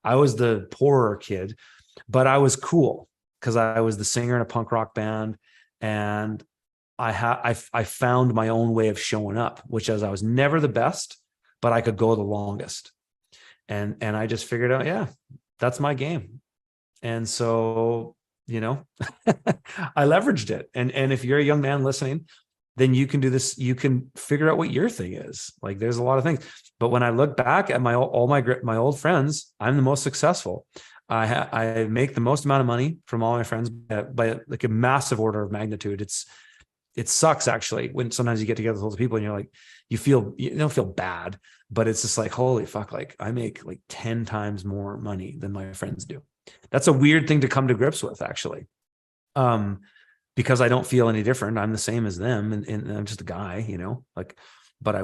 I was the poorer kid, but I was cool because I was the singer in a punk rock band, and I found my own way of showing up, which is I was never the best, but I could go the longest. And I just figured out, yeah, that's my game. And so, I leveraged it. And if you're a young man listening, then you can do this. You can figure out what your thing is. Like, there's a lot of things. But when I look back at my old friends, I'm the most successful. I make the most amount of money from all my friends by like a massive order of magnitude. It sucks actually when sometimes you get together with all the people and you're like, you don't feel bad, but it's just like, holy fuck, like I make like 10 times more money than my friends do. That's a weird thing to come to grips with, actually. Because I don't feel any different. I'm the same as them, and I'm just a guy, like, but I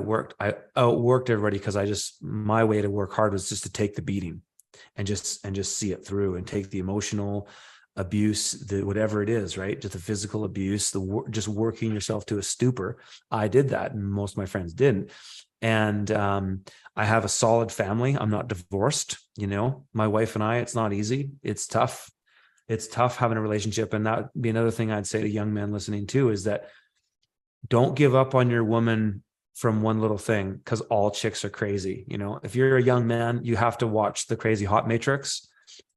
outworked everybody because my way to work hard was just to take the beating and just see it through and take the emotional abuse, whatever it is, right? Just the physical abuse, just working yourself to a stupor. I did that, and most of my friends didn't. And I have a solid family. I'm not divorced. My wife and I, it's not easy. It's tough. It's tough having a relationship. And that would be another thing I'd say to young men listening too, is that don't give up on your woman from one little thing, because all chicks are crazy. If you're a young man, you have to watch the Crazy Hot Matrix.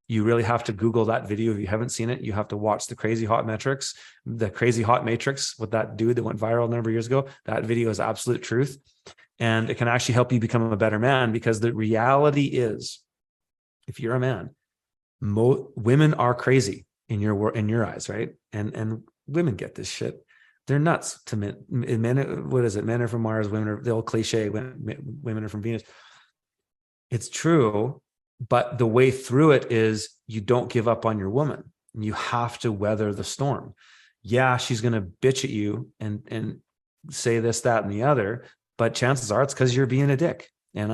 You really have to Google that video. If you haven't seen it, you have to watch the Crazy Hot Matrix with that dude that went viral a number of years ago. That video is absolute truth. And it can actually help you become a better man, because the reality is, if you're a man, women are crazy in your eyes, right? And women get this shit. They're nuts to men. What is it? Men are from Mars, women are, the old cliche, women are from Venus. It's true, but the way through it is you don't give up on your woman. You have to weather the storm. Yeah, she's going to bitch at you and say this, that, and the other, but chances are it's because you're being a dick. And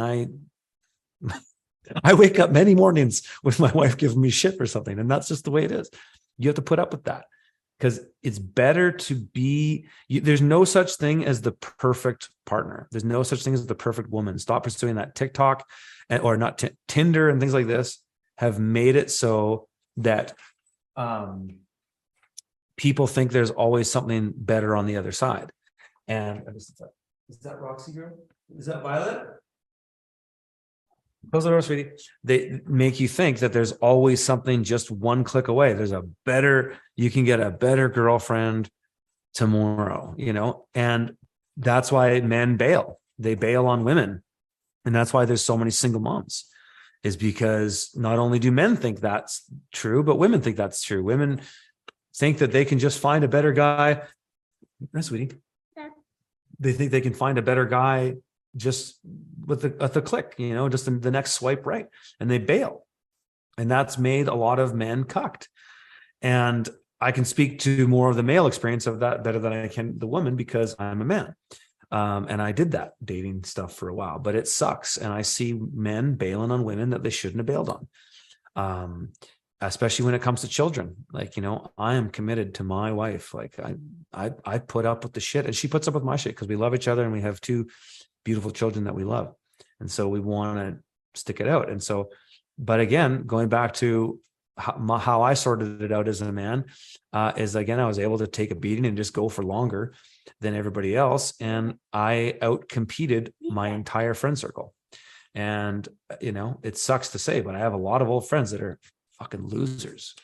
I wake up many mornings with my wife giving me shit for something, and that's just the way it is. You have to put up with that, because it's better to be. There's no such thing as the perfect partner. There's no such thing as the perfect woman. Stop pursuing that. TikTok or not Tinder and things like this have made it so that people think there's always something better on the other side. And is that Roxy girl? Is that Violet? Close the door, sweetie. They make you think that there's always something just one click away. You can get a better girlfriend tomorrow, and that's why men bail. They bail on women. And that's why there's so many single moms, is because not only do men think that's true, but women think that's true. Women think that they can just find a better guy. Right, sweetie? Yeah. They think they can find a better guy just with the click, just the next swipe right, and they bail. And that's made a lot of men cucked. And I can speak to more of the male experience of that better than I can the woman, because I'm a man. And I did that dating stuff for a while, but it sucks. And I see men bailing on women that they shouldn't have bailed on. Especially when it comes to children. Like, I am committed to my wife. Like I put up with the shit, and she puts up with my shit, because we love each other and we have two beautiful children that we love. And so we want to stick it out. And so, but again, going back to how I sorted it out as a man, is again, I was able to take a beating and just go for longer than everybody else. And I outcompeted my entire friend circle. And, it sucks to say, but I have a lot of old friends that are fucking losers,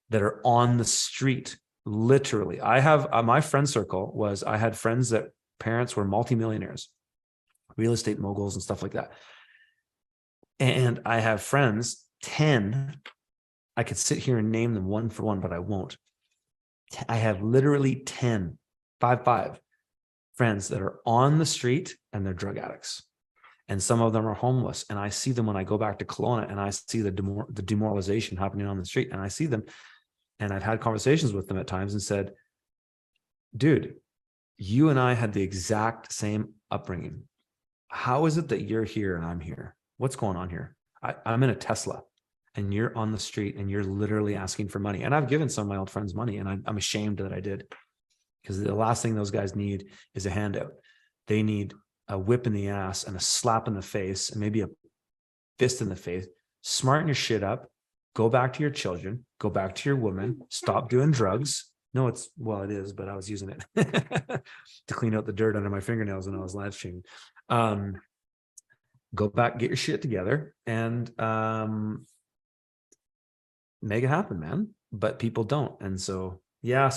that are on the street. Literally. I have my friend circle I had friends that parents were multimillionaires, real estate moguls and stuff like that. And I have friends, 10, I could sit here and name them one for one, but I won't. I have literally 10, 5 friends that are on the street, and they're drug addicts. And some of them are homeless. And I see them when I go back to Kelowna, and I see the demoralization happening on the street. And I see them, and I've had conversations with them at times and said, dude, you and I had the exact same upbringing. How is it that you're here and I'm here? What's going on here? I'm in a Tesla, and you're on the street, and you're literally asking for money. And I've given some of my old friends money, and I'm ashamed that I did, because the last thing those guys need is a handout. They need a whip in the ass and a slap in the face, and maybe a fist in the face smarten your shit up, go back to your children, go back to your woman, stop doing drugs. No, it is, but I was using it to clean out the dirt under my fingernails when I was live streaming. Go back, get your shit together, and make it happen, man. But people don't. And so, yeah,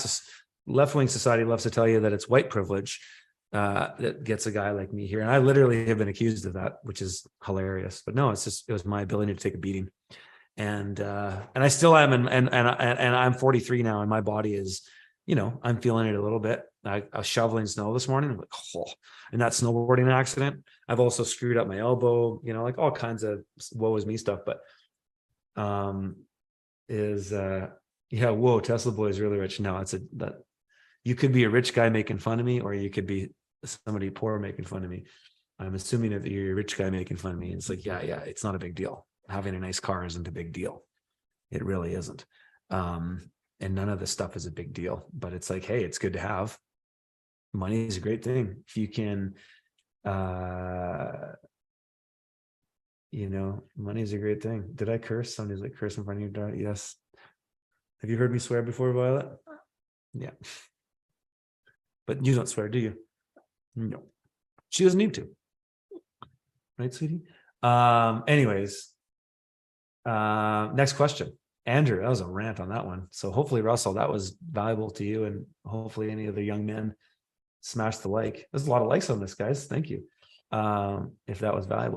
left-wing society loves to tell you that it's white privilege that gets a guy like me here. And I literally have been accused of that, which is hilarious. But no, it was my ability to take a beating. And I still am, and I'm 43 now, and my body is, I'm feeling it a little bit. I was shoveling snow this morning, like, and that snowboarding accident. I've also screwed up my elbow, like all kinds of woe is me stuff. But Tesla boy is really rich. No, that you could be a rich guy making fun of me, or you could be somebody poor making fun of me. I'm assuming that you're a rich guy making fun of me. It's like, yeah, it's not a big deal. Having a nice car isn't a big deal. It really isn't. And none of this stuff is a big deal, but it's like, hey, it's good to have. Money is a great thing. If you can, money is a great thing. Did I curse? Somebody's like, curse in front of your daughter? Yes. Have you heard me swear before, Violet? Yeah. But you don't swear, do you? No. She doesn't need to. Right, sweetie? Anyways, next question. Andrew, that was a rant on that one. So hopefully, Russell, that was valuable to you, and hopefully any other young men smash the like. There's a lot of likes on this, guys. Thank you. If that was valuable.